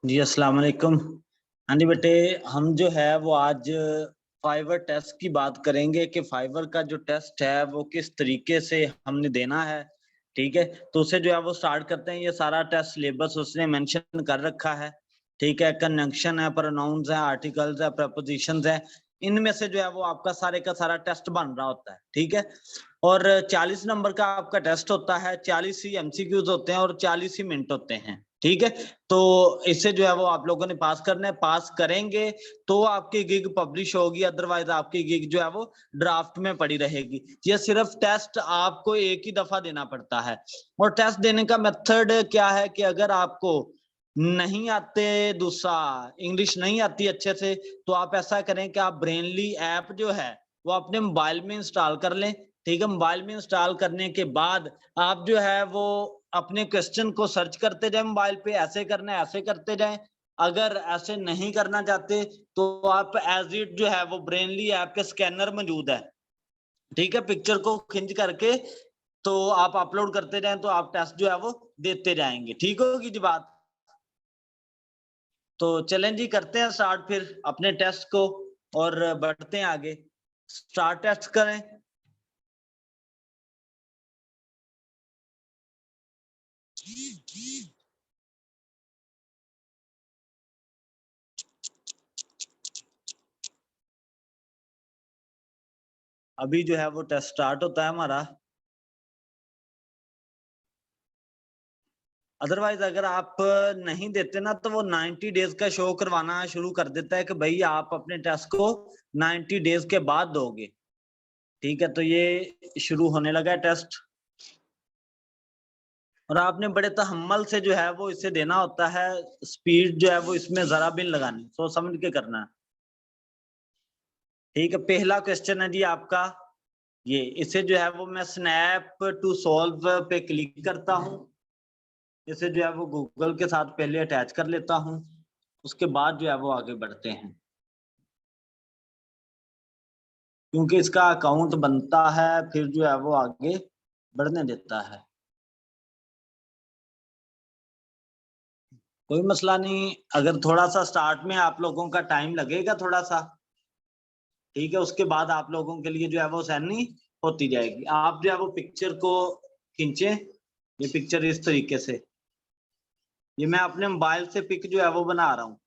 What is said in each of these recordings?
जी अस्सलाम वालेकुम। हाँ जी बेटे, हम जो है वो आज फाइवर टेस्ट की बात करेंगे कि फाइवर का जो टेस्ट है वो किस तरीके से हमने देना है। ठीक है, तो उसे जो है वो स्टार्ट करते हैं। ये सारा टेस्ट सिलेबस उसने मेंशन कर रखा है। ठीक है, कंजंक्शन है, प्रोनाउंस है, आर्टिकल्स है, प्रपोजिशंस है। इनमें से जो है वो आपका सारे का सारा टेस्ट बन रहा होता है। ठीक है, और 40 नंबर का आपका टेस्ट होता है, 40 ही एमसीक्यूज होते हैं और 40 ही मिनट होते हैं। ठीक है, तो इससे जो है वो आप लोगों ने पास करना है। पास करेंगे तो आपकी गिग पब्लिश होगी, अदरवाइज आपकी गिग जो है वो ड्राफ्ट में पड़ी रहेगी। ये सिर्फ टेस्ट आपको एक ही दफा देना पड़ता है। और टेस्ट देने का मेथड क्या है कि अगर आपको नहीं आते, दूसरा इंग्लिश नहीं आती अच्छे से, तो आप ऐसा करें कि आप ब्रेनली ऐप जो है वो अपने मोबाइल में इंस्टॉल कर लें। ठीक है, मोबाइल में इंस्टॉल करने के बाद आप जो है वो अपने क्वेश्चन को सर्च करते जाए मोबाइल पे, ऐसे करना है ऐसे करते जाएं। अगर ऐसे नहीं करना चाहते तो आप एज इट जो है वो ब्रेनली ऐप के स्कैनर मौजूद है। ठीक है, पिक्चर को खिंच करके तो आप अपलोड करते जाएं तो आप टेस्ट जो है वो देते जाएंगे। ठीक होगी जी बात। तो चलें जी, करते हैं स्टार्ट फिर अपने टेस्ट को और बढ़ते हैं आगे। स्टार्ट टेस्ट करें। अभी जो है वो टेस्ट स्टार्ट होता है हमारा। अदरवाइज अगर आप नहीं देते ना तो वो 90 डेज का शो करवाना शुरू कर देता है कि भाई आप अपने टेस्ट को 90 डेज के बाद दोगे। ठीक है, तो ये शुरू होने लगा है टेस्ट। और आपने बड़े तहम्मुल से जो है वो इसे देना होता है। स्पीड जो है वो इसमें जरा भी नहीं लगानी, सोच समझ के करना है। ठीक है, पहला क्वेश्चन है जी आपका ये। इसे जो है वो मैं स्नैप टू सॉल्व पे क्लिक करता हूँ। इसे जो है वो गूगल के साथ पहले अटैच कर लेता हूँ, उसके बाद जो है वो आगे बढ़ते हैं। क्योंकि इसका अकाउंट बनता है फिर जो है वो आगे बढ़ने देता है। कोई मसला नहीं, अगर थोड़ा सा स्टार्ट में आप लोगों का टाइम लगेगा थोड़ा सा। ठीक है, उसके बाद आप लोगों के लिए जो है वो आसानी होती जाएगी। आप जो है वो पिक्चर को खींचे। ये पिक्चर इस तरीके से, ये मैं अपने मोबाइल से पिक जो है वो बना रहा हूँ।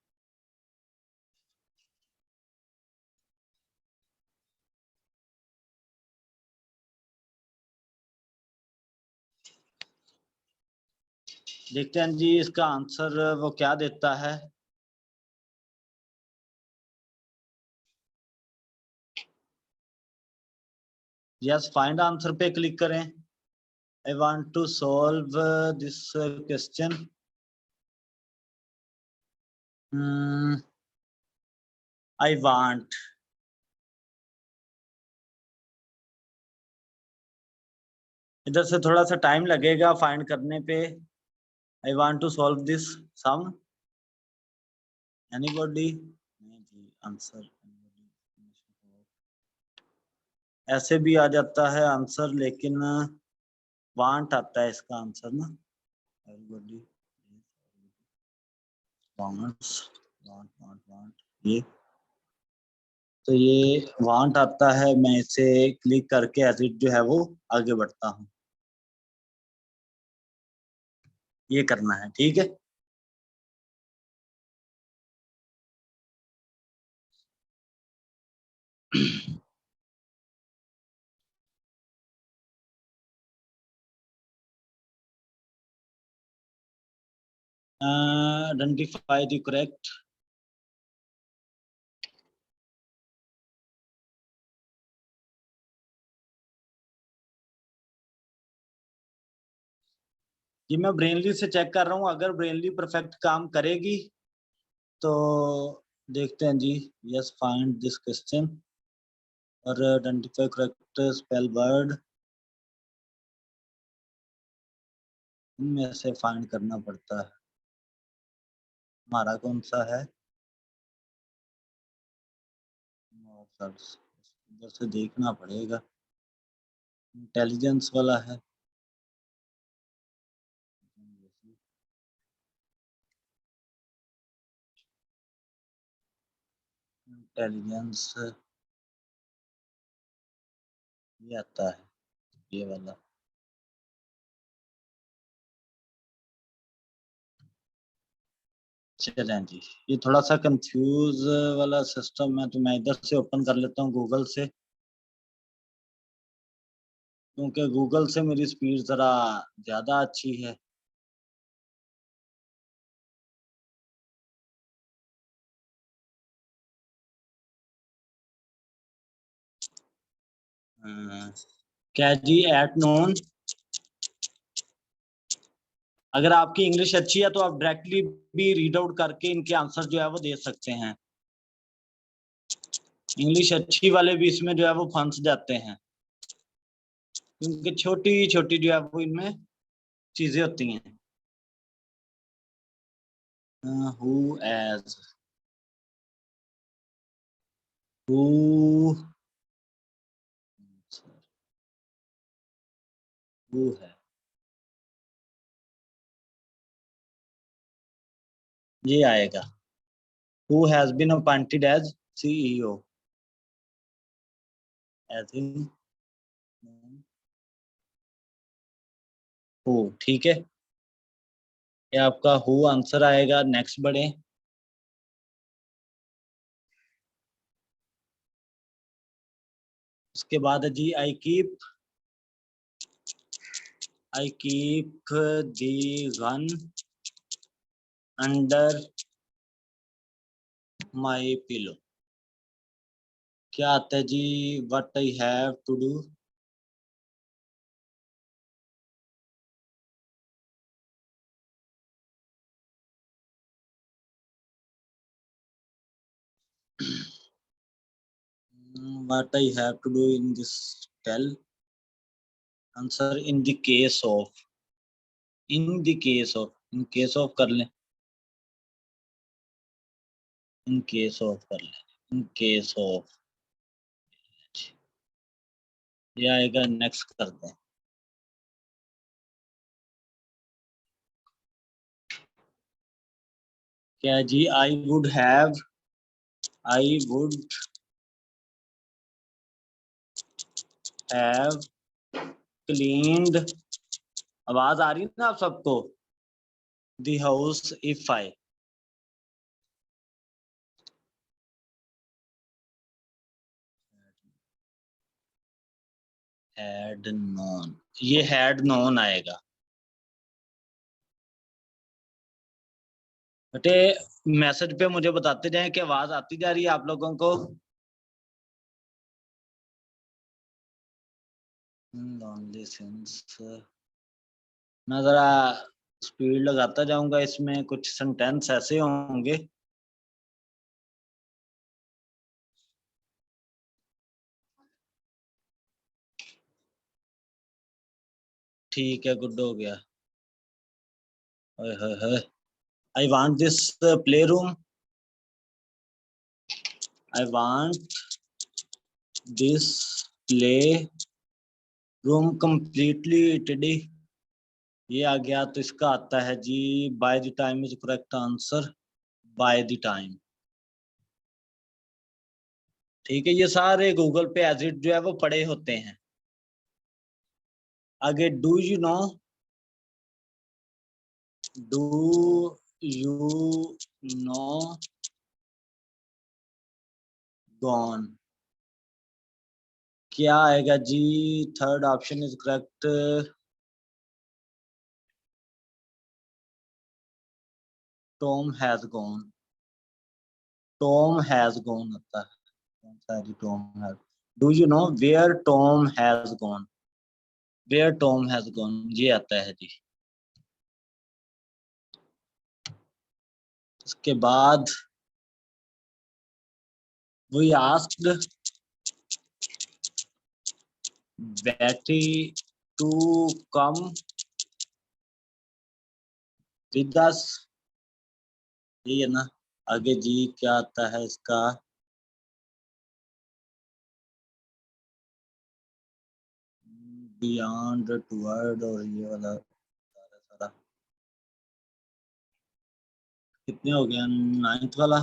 देखते हैं जी इसका आंसर वो क्या देता है। यस, फाइंड आंसर पे क्लिक करें। I want to solve this question. I want, इधर से थोड़ा सा टाइम लगेगा फाइंड करने पे। I want to solve this sum. Anybody? नहीं जी, आंसर ऐसे भी आ जाता है आंसर, लेकिन वांट आता है इसका आंसर ना। Everybody wants, want want want, ये तो ये वांट आता है। मैं इसे क्लिक करके एज इट जो है वो आगे बढ़ता हूँ। ये करना है, ठीक है। Identify the correct. ये मैं ब्रेनली से चेक कर रहा हूँ, अगर ब्रेनली परफेक्ट काम करेगी तो देखते हैं जी। यस, फाइंड दिस क्वेश्चन और आइडेंटिफाई करेक्ट स्पेल वर्ड। इनमें से फाइंड करना पड़ता है हमारा कौन सा है। इधर से देखना पड़ेगा, इंटेलिजेंस वाला है। इंटेलिजेंस ये आता है, ये वाला। चलें जी, ये थोड़ा सा कंफ्यूज वाला सिस्टम है, तो मैं इधर से ओपन कर लेता हूँ गूगल से, क्योंकि गूगल से मेरी स्पीड जरा ज्यादा अच्छी है। क्या जी, एट नोन। अगर आपकी इंग्लिश अच्छी है तो आप डायरेक्टली भी रीड आउट करके इनके आंसर जो है वो दे सकते हैं। इंग्लिश अच्छी वाले भी इसमें जो है वो फंस जाते हैं, क्योंकि छोटी छोटी जो है वो इनमें चीजें होती हैं। हु एज, हु, हु है, ये आएगा। Who has been appointed as CEO, as in who, ठीक है। ये आपका हु आंसर आएगा। नेक्स्ट बढ़े। उसके बाद है जी, I keep the gun under my pillow. क्या आता है जी, what I have to do. What I have to do in this, tell answer in the case of, in the case of, in case of कर लें, इन case of कर लें, इन case of, ये आएगा। नेक्स्ट करते हैं। क्या जी, आई वुड हैव क्लीन्ड, आवाज आ रही है ना आप सबको, the house if I had known, ये हैड नोन आएगा। बेटे मैसेज पे मुझे बताते जाएं कि आवाज आती जा रही है आप लोगों को। लॉन्ली सिंस, मैं जरा स्पीड लगाता जाऊंगा, इसमें कुछ सेंटेंस ऐसे होंगे। ठीक है, गुड हो गया। I want this play room, I want this play room completely tidy. ये आ गया, तो इसका आता है जी, by the time is correct answer, by the time. ठीक है, ये सारे गूगल पे एज इट जो है वो पड़े होते हैं। आगे, डू यू नो गॉन, क्या आएगा जी, third option is correct, Tom has gone, Tom has gone होता है। कौन सा है जी, Tom has, do you know where Tom has gone, where Tom has gone, ये आता है जी। उसके बाद, we asked Betty to come with us, यही है ना। आगे जी क्या आता है इसका, बियॉन्ड टूवर्ड, और ये वाला सारा सारा कितने हो गया, नाइन्थ वाला।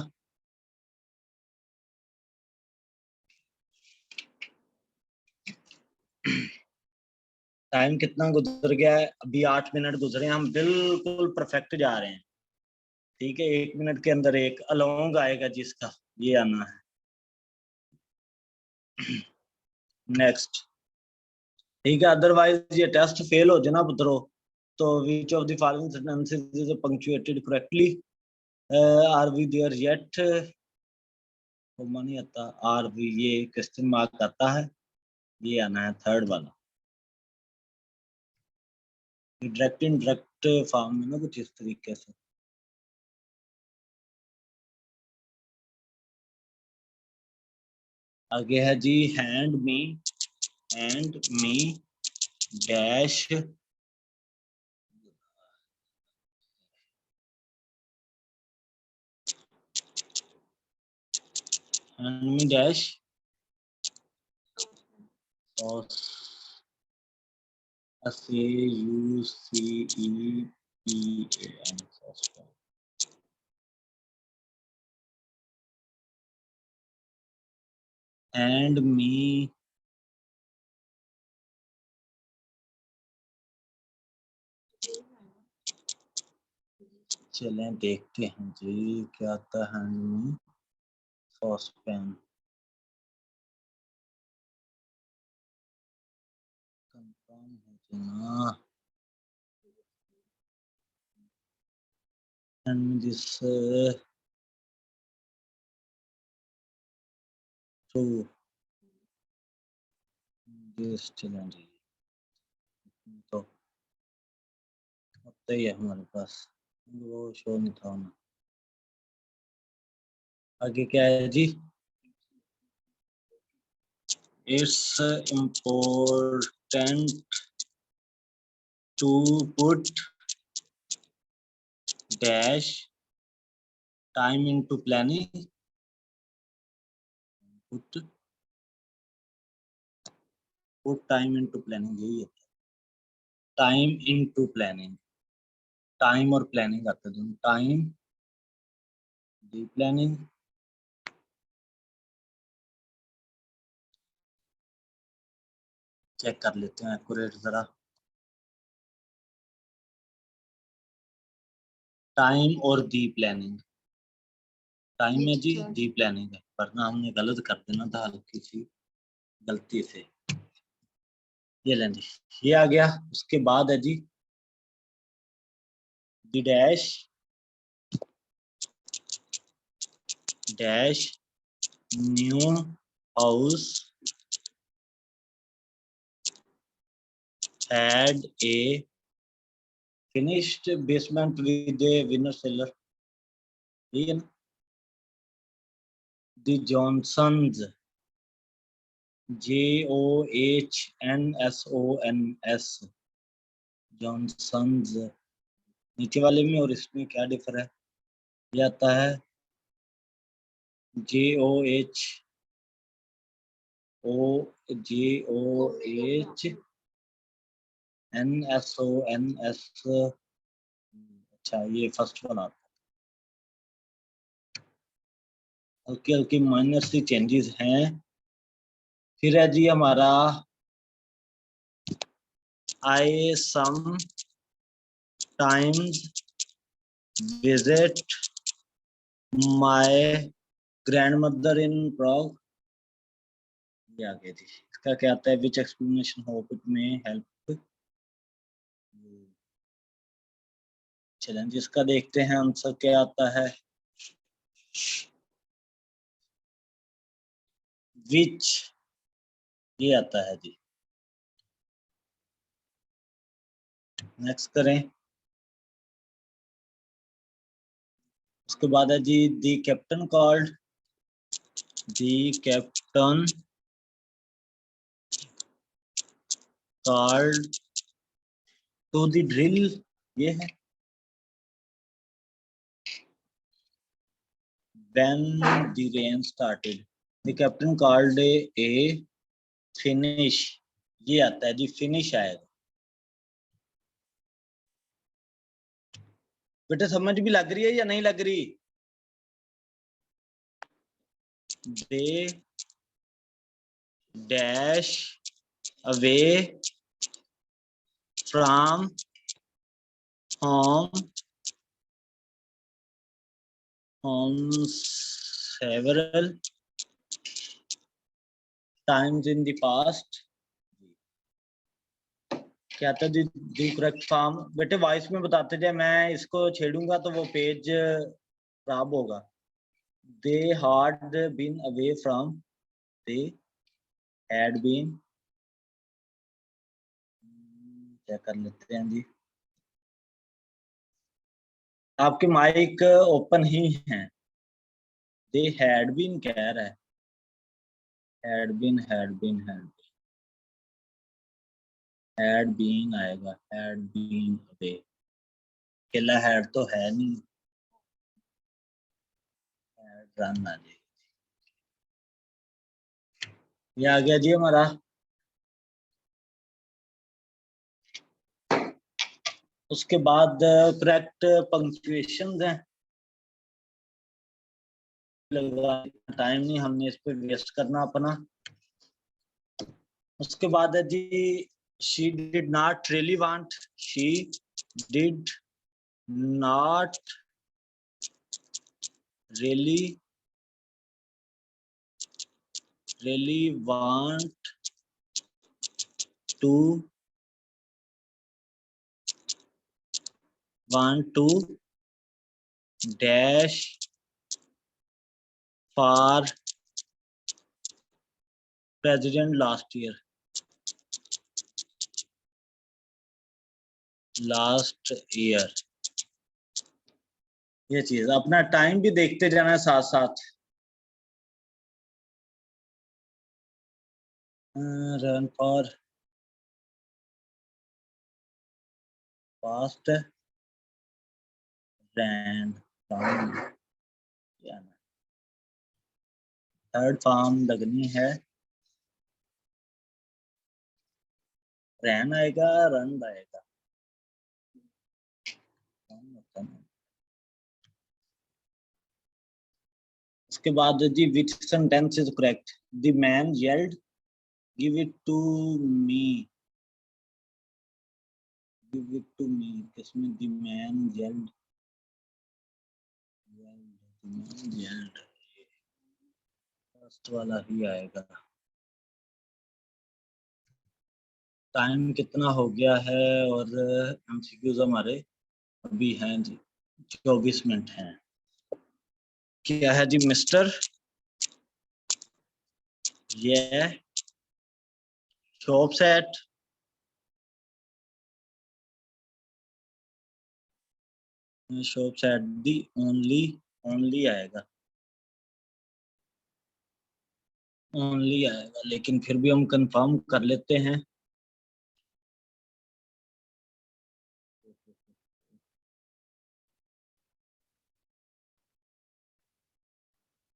टाइम कितना गुजर गया है? अभी 8 मिनट गुजरे हैं, हम बिल्कुल परफेक्ट जा रहे हैं। ठीक है, 1 मिनट के अंदर एक अलोंग आएगा जिसका, ये आना है। नेक्स्ट। ठीक है, अदरवाइज ये टेस्ट फेल हो जाए ना पुत्रो, तो which of the following sentences is punctuated correctly, are we there yet, comma नहीं आता, आर वी ये क्वेश्चन मार्क आता है, ये आना है थर्ड वाला। डायरेक्ट इनडायरेक्ट फॉर्म में ना कुछ इस तरीके से। आगे है जी, hand me dash hand me dash sauce, SAUCEPAN sauce. And me, चलें देखते हैं जी क्या आता है। Hand me sauce pan, confirm है जना। एंड दिस टू दिस, चलें जी, तो होता ही है हमारे पास, वो शो नहीं था होना। आगे क्या है जी, it's important to put dash time into planning, put time into planning, यही है। टाइम इनटू प्लानिंग, टाइम और प्लानिंग आते हैं दोनों। टाइम दी प्लानिंग, चेक कर लेते हैं एक्यूरेट जरा। टाइम और दी प्लानिंग, टाइम में जी, दी प्लानिंग है, वरना हमने गलत कर देना था हल्की सी गलती से। ये लें जी, ये आ गया। उसके बाद है जी, the dash dash new house had a finished basement with a winner cellar, ठीक है ना। द जॉनसन्स, JOHNSONS, जॉनसन्स, नीचे वाले में और इसमें क्या डिफर है? ये आता है JOHNSONS। अच्छा, ये फर्स्ट वन आता है। हल्की हल्की माइनर सी चेंजेस हैं। फिर है जी हमारा, I sometimes visit my grandmother in Prague। ये आगे जी, इसका क्या आता है? विच एक्सप्लेनेशन होप इट में हेल्प। चलें जिसका देखते हैं आंसर क्या आता है। विच, ये आता है जी। नेक्स्ट करें। उसके बाद है जी, the captain called, the captain called to the drill, ये है। When the rain started, the captain called a finish, ये आता है जी, फिनिश आएगा। बेटा समझ भी लग रही है या नहीं लग रही? They dash away from home several times in the past। क्या था जी करेक्ट फॉर्म? बेटे वॉइस में बताते जाए, मैं इसको छेड़ूंगा तो वो पेज खराब होगा। दे had been away from, they had been, क्या कर लेते हैं जी, आपके माइक ओपन ही हैं। दे had been कह रहा है, had been आएगा, had been away, अकेला had तो है नहीं, had run आ जाएगा। ये आ गया जी हमारा। उसके बाद करेक्ट पंक्चुएशन हैं, लगा टाइम नहीं हमने इस पे वेस्ट करना अपना। उसके बाद है जी she did not really want, she did not really want to dash for president last year। ये चीज अपना टाइम भी देखते जाना है साथ साथ। Run for fast ran, third form लगनी है, रैन आएगा, रन आएगा। उसके बाद जी which sentence is correct? The man yelled give it to me, give it to me, किसमें द मैन येल्ड, फर्स्ट वाला ही आएगा। टाइम कितना हो गया है और एमसीक्यूज हमारे अभी हैं जी 24 मिनट हैं। क्या है जी मिस्टर, ये shop set, shop set the only आएगा, ओनली आएगा, लेकिन फिर भी हम कंफर्म कर लेते हैं।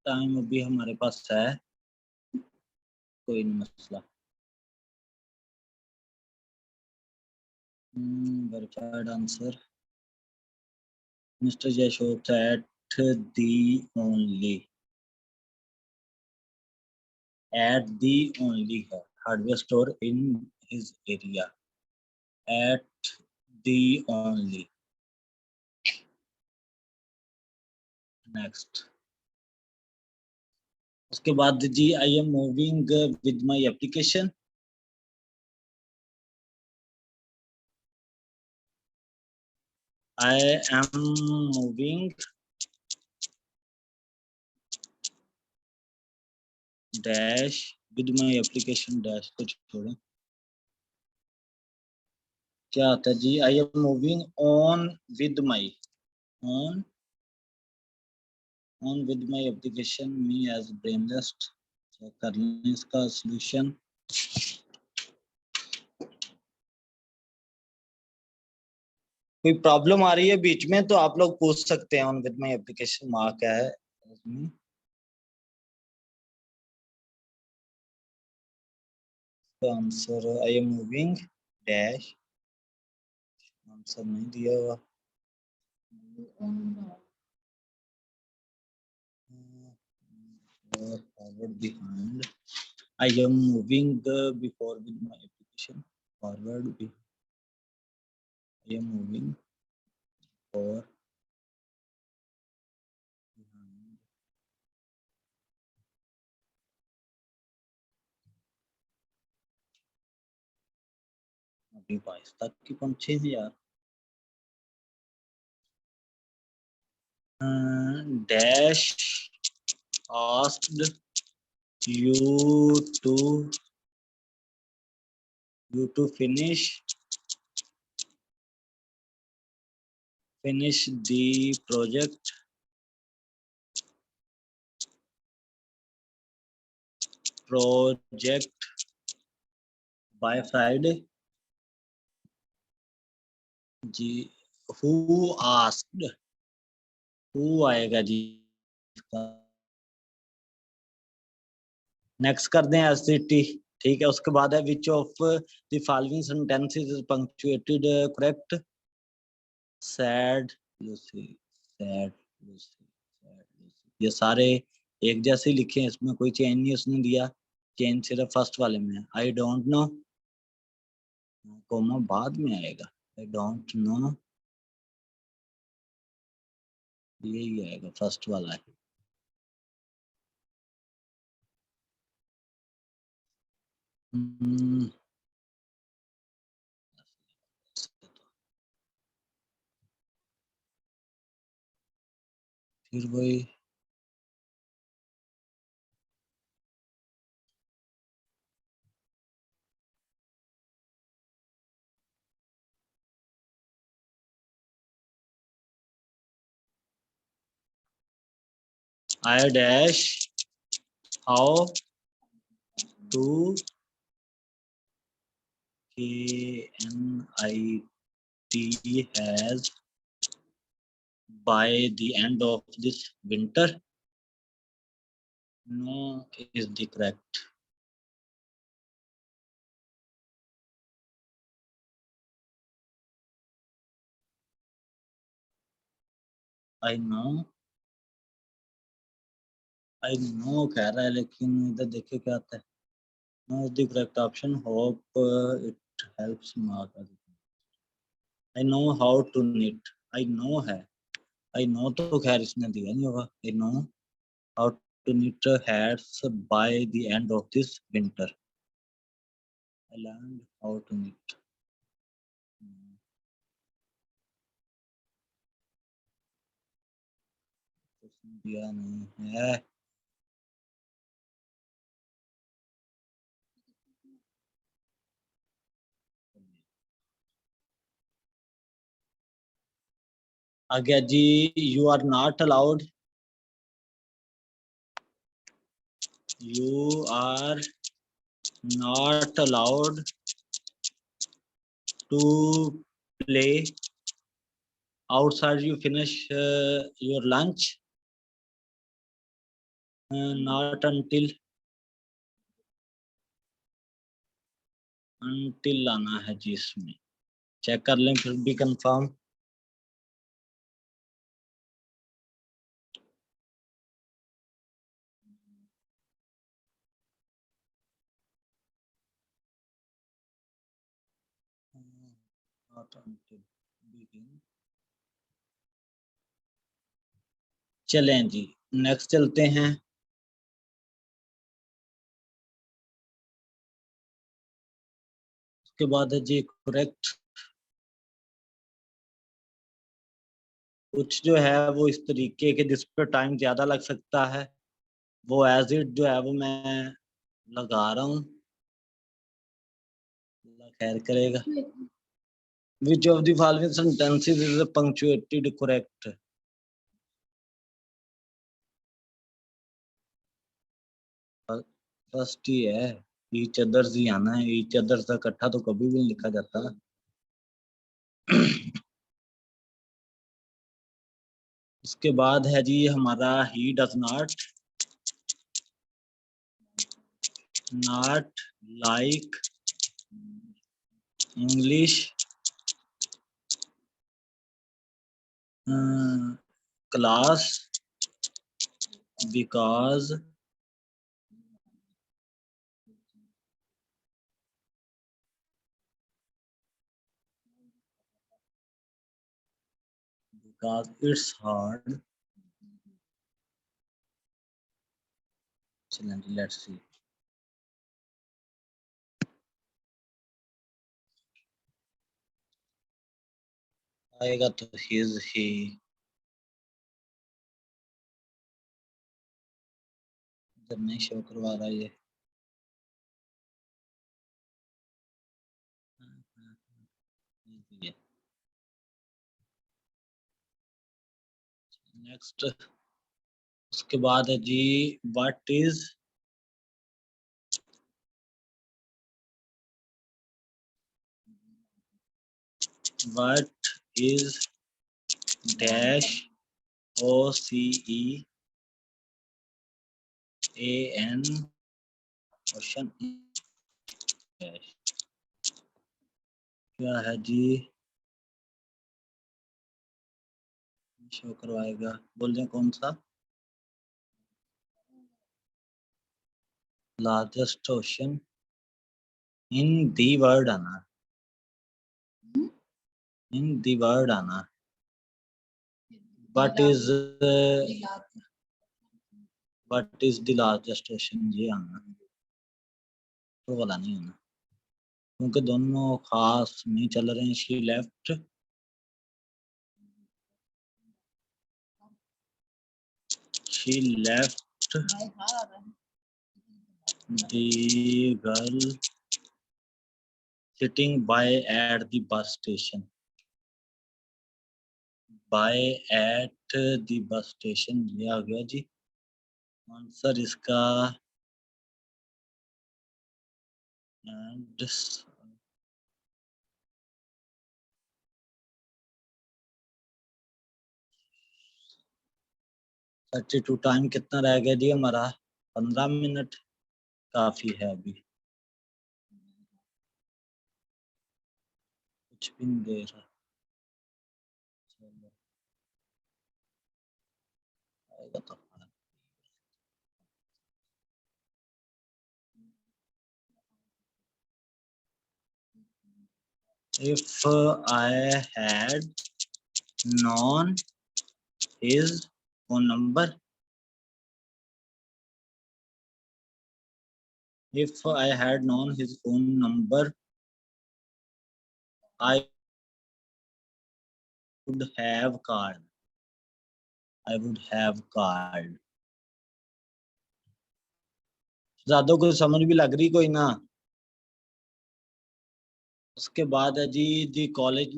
टाइम अभी हमारे पास है, कोई नहीं मसला। वेरीफाइड आंसर, मिस्टर जय shop at the only, at the only hardware store in his area, at the only। Next. उसके बाद जी I am moving with my application, I am moving dash with my application, dash को छोड़ें, क्या आता है जी? I am moving on with my, on with my application me as brainless. Check कर लें इसका सोल्यूशन। कोई प्रॉब्लम आ रही है बीच में तो आप लोग पूछ सकते हैं। On with my application mark क्या है? Answer I am moving dash, answer नहीं दिया हुआ। Forward behind, I am moving before with my application, forward I am moving for अभी 22 तक की पहुंचे हैं यार। Dash asked you to finish the project by Friday। जी who asked, who आएगा जी। नेक्स्ट कर दें एससीटी। ठीक है, उसके बाद है विच of the following sentences is punctuated correct. Sad Lucy, sad Lucy, sad Lucy, ये सारे एक जैसे ही लिखे हैं, इसमें कोई चेंज नहीं उसने दिया। चेंज सिर्फ फर्स्ट वाले में है। आई डोंट नो, कोमा बाद में आएगा। आई डोंट नो, यही आएगा फर्स्ट वाला है। फिर वही I dash how to KNIT has by the end of this winter? No is the correct. I know कह रहा है, लेकिन इधर देखिए क्या आता है। No is the correct option. Hope it helps mark. I know how to knit. I know है। I know तो खैर इसने दिया नहीं होगा। I know how to knit hats by the end of this winter. I learned how to knit. दिया नहीं है। आ गया जी। You are not allowed, you are not allowed to play outside you finish your lunch, not until आना है जी। इसमें check कर लें फिर भी कंफर्म। not until begin। चलें जी, नेक्स्ट चलते हैं। उसके बाद है जी करेक्ट। कुछ जो है वो इस तरीके के जिस पर टाइम ज्यादा लग सकता है, वो एज इट जो है वो मैं लगा रहा हूँ। अल्लाह खैर करेगा। Which of the following sentences is punctuated correct? First ही है, ईच अदर्स ही आना है। ईच अदर्स का इकट्ठा तो कभी भी नहीं लिखा जाता। उसके बाद है जी हमारा he does not like English class because because it's hard. Excellent. Let's see. आएगा तो his, he. इधर नहीं शो करवा रहा ये. नेक्स्ट उसके बाद है जी what is dash OCEAN question क्या है जी शो करवाएगा बोल दें कौन सा largest ocean in the world आना इन दी वर्ल्ड आना what is the largest ocean ये आना तो वाला नहीं आना क्योंकि दोनों खास नहीं चल रहे हैं she left the girl sitting by at the bus station ये आ गया जी आंसर इसका and 32 टाइम कितना रह गया जी हमारा 15 मिनट काफी है अभी कुछ भी नहीं दे रहा आएगा तो if I had known his phone number if I had known his phone number I would have called ज्यादा कुछ समझ भी लग रही कोई ना उसके बाद है जी the college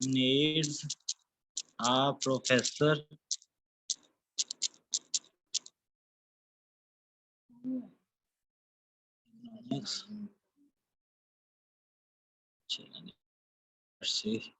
needs a professor let's see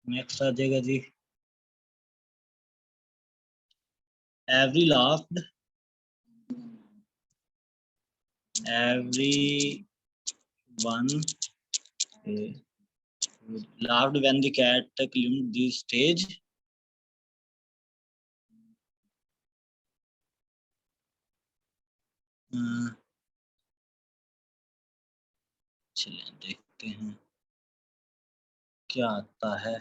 next आ जाएगा जी every laughed everyone laughed when the cat climbed the stage चलिए देखते हैं क्या आता है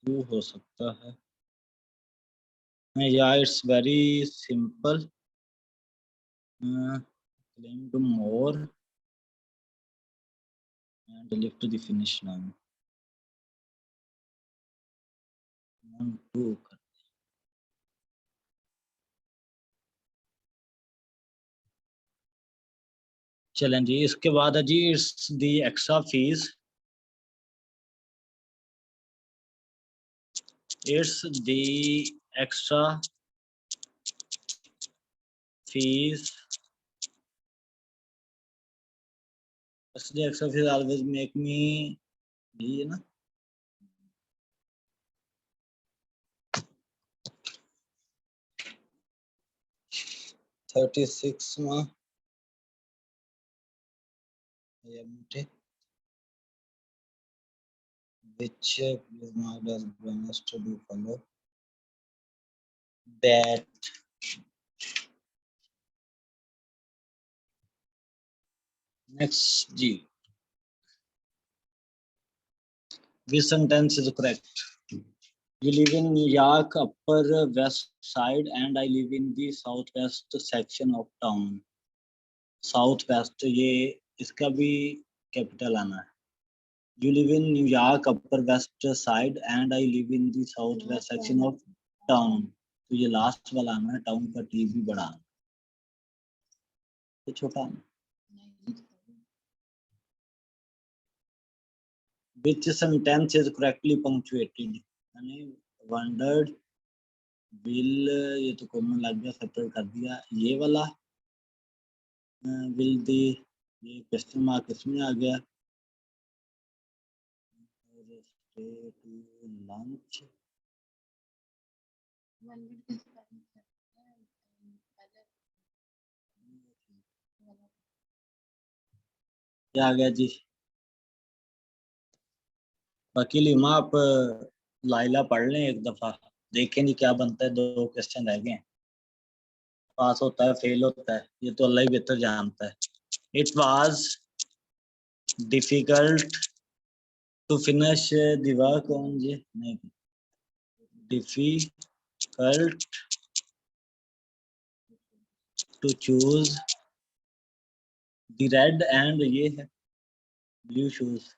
क्यों हो सकता है या it's very simple claim to more and lift the finish line 1 2 चलें जी इसके बाद है जी it's the extra fees it's the extra fees exercise always make me, ये ना 36 में which is marked as bonus to be followed that next G. Which sentence is correct? You live in New York, Upper West Side, and I live in the Southwest section of town. Southwest, ये इसका भी capital आना है. You live in New York, Upper West Side, and I live in the Southwest section of town. तो ये last वाला आना है, टाउन का टी भी बड़ा आना, तो छोटा आना. Which sentence is correctly punctuated? मैंने wondered, will, ये तो कॉमन लग गया, सेपरेट कर दिया. ये वाला will the, ये क्वेश्चन मार्क इसमें आ गया. Stay to lunch. क्या आ गया जी? वकील इमा, आप लाइला पढ़ लें एक दफा, देखें जी क्या बनता है. 2 क्वेश्चन रह गए हैं, पास होता है फेल होता है, ये तो अल्लाह ही बेहतर जानता है. It was difficult to finish the work on, ये नहीं, difficult to choose the red and, ये है ब्लू शूज.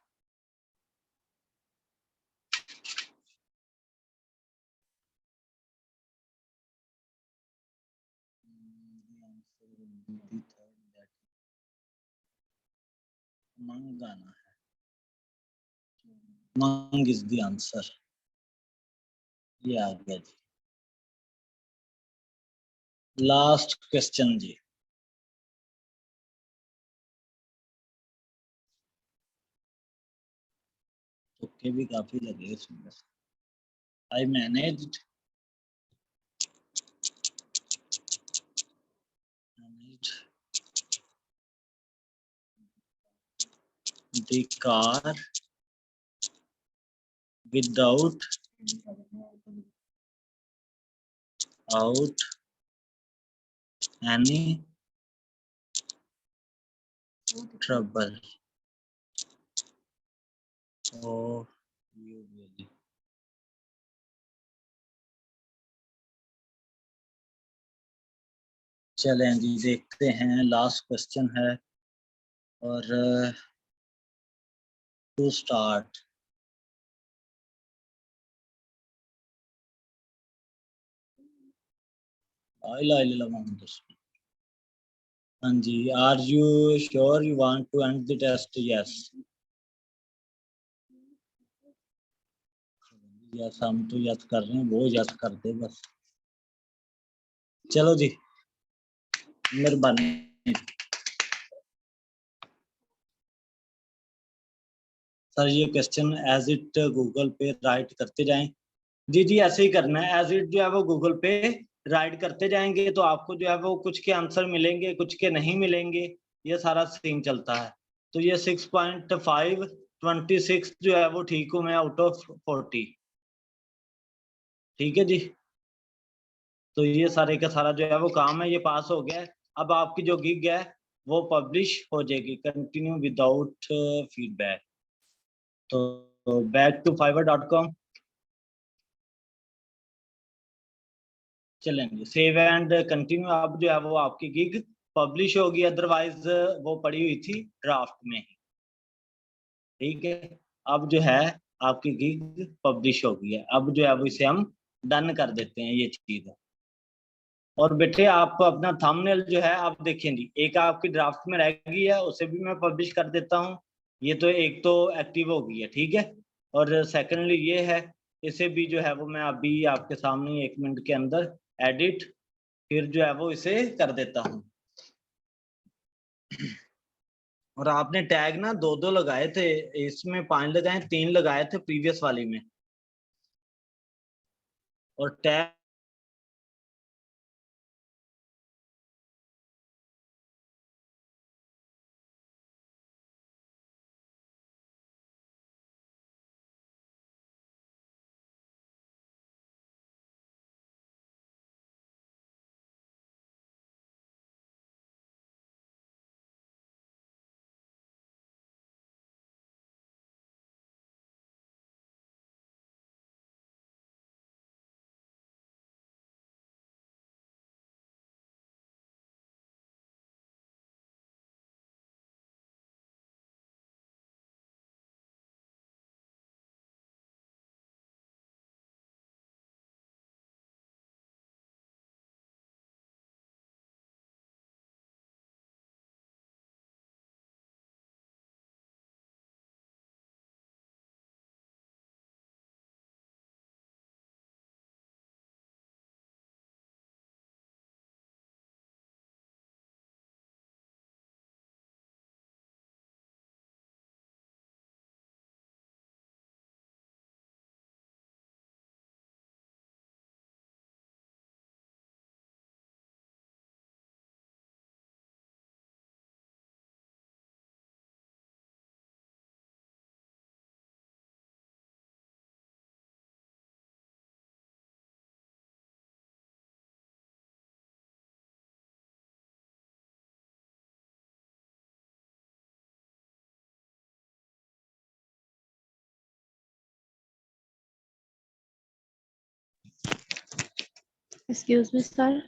मंगाना है, मंग इज द आंसर. ये आ गया जी. लास्ट क्वेश्चन जी. तुक्के भी काफी लगे इसमें. I managed the car without any trouble. Oh, you really. चलें जी, देखते हैं. लास्ट क्वेश्चन है और टू स्टार्ट. हाँ जी. Are you sure you want to end the test? Yes. Yes, हम तो यस कर रहे हैं, वो यस कर दे बस. चलो जी, मेहरबानी. सर ये क्वेश्चन एज इट गूगल पे राइट करते जाएं. जी जी, ऐसे ही करना है. एज इट जो है वो गूगल पे राइट करते जाएंगे तो आपको जो है वो कुछ के आंसर मिलेंगे, कुछ के नहीं मिलेंगे. ये सारा सीन चलता है. तो ये 6.5 26 जो है वो ठीक हूँ मैं आउट ऑफ 40. ठीक है जी. तो ये सारे का सारा जो है वो काम है, ये पास हो गया. अब आपकी जो गिग है वो पब्लिश हो जाएगी. Continue without feedback. तो बैक टू fiverr.com. चलेंगे सेव एंड कंटिन्यू. अब जो है वो आपकी गिग पब्लिश होगी, अदरवाइज वो पड़ी हुई थी ड्राफ्ट में ही. ठीक है. अब जो है आपकी गिग पब्लिश हो गई है. अब जो है वो इसे हम डन कर देते हैं ये चीज. और बेटे आप अपना थंबनेल जो है आप देखें जी, एक आपकी ड्राफ्ट में रह गई है, उसे भी मैं पब्लिश कर देता हूँ. ये तो एक तो एक्टिव हो गई है. ठीक है. और सेकेंडली ये है, इसे भी जो है वो मैं अभी आपके सामने 1 मिनट के अंदर एडिट फिर जो है वो इसे कर देता हूँ. और आपने टैग ना 2-2 लगाए थे, इसमें 5 लगाए, 3 लगाए थे प्रीवियस वाली में। और टैग Excuse me, sir.